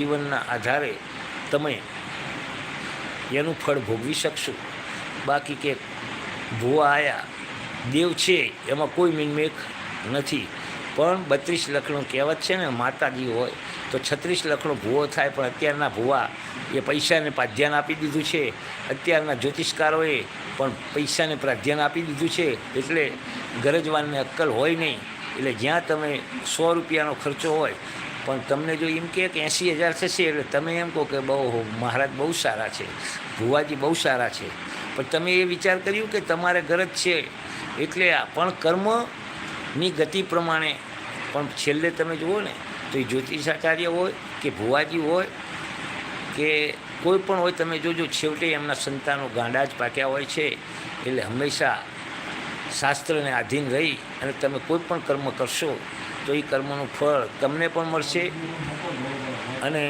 જીવનના આધારે તમે એનું ફળ ભોગવી શકશો. બાકી કે ભૂવા આવ્યા દેવ છે એમાં કોઈ મિનમેક નથી. પણ 32 લખણો કહેવત છે ને, માતાજી હોય તો 36 લખણો ભૂવો થાય. પણ અત્યારના ભૂવા એ પૈસાને પ્રાધાન્ય આપી દીધું છે. અત્યારના જ્યોતિષકારોએ પણ પૈસાને પ્રાધાન્ય આપી દીધું છે. એટલે ગરજવાનને અક્કલ હોય નહીં. એટલે જ્યાં તમે 100 રૂપિયાનો ખર્ચો હોય પણ તમને જો એમ કે 80,000 થશે, એટલે તમે એમ કહો કે બહુ મહારાજ બહુ સારા છે, ભુવાજી બહુ સારા છે. પણ તમે એ વિચાર કર્યું કે તમારે ગરજ છે એટલે પણ કર્મની ગતિ પ્રમાણે પણ છેલ્લે તમે જુઓ ને તો એ જ્યોતિષાચાર્ય હોય કે ભુવાજી હોય કે કોઈ પણ હોય, તમે જોજો છેવટે એમના સંતાનો ગાંડા જ પાક્યા હોય છે. એટલે હંમેશા શાસ્ત્રને આધીન રહી અને તમે કોઈ પણ કર્મ કરશો તો એ કર્મનું ફળ તમને પણ મળશે અને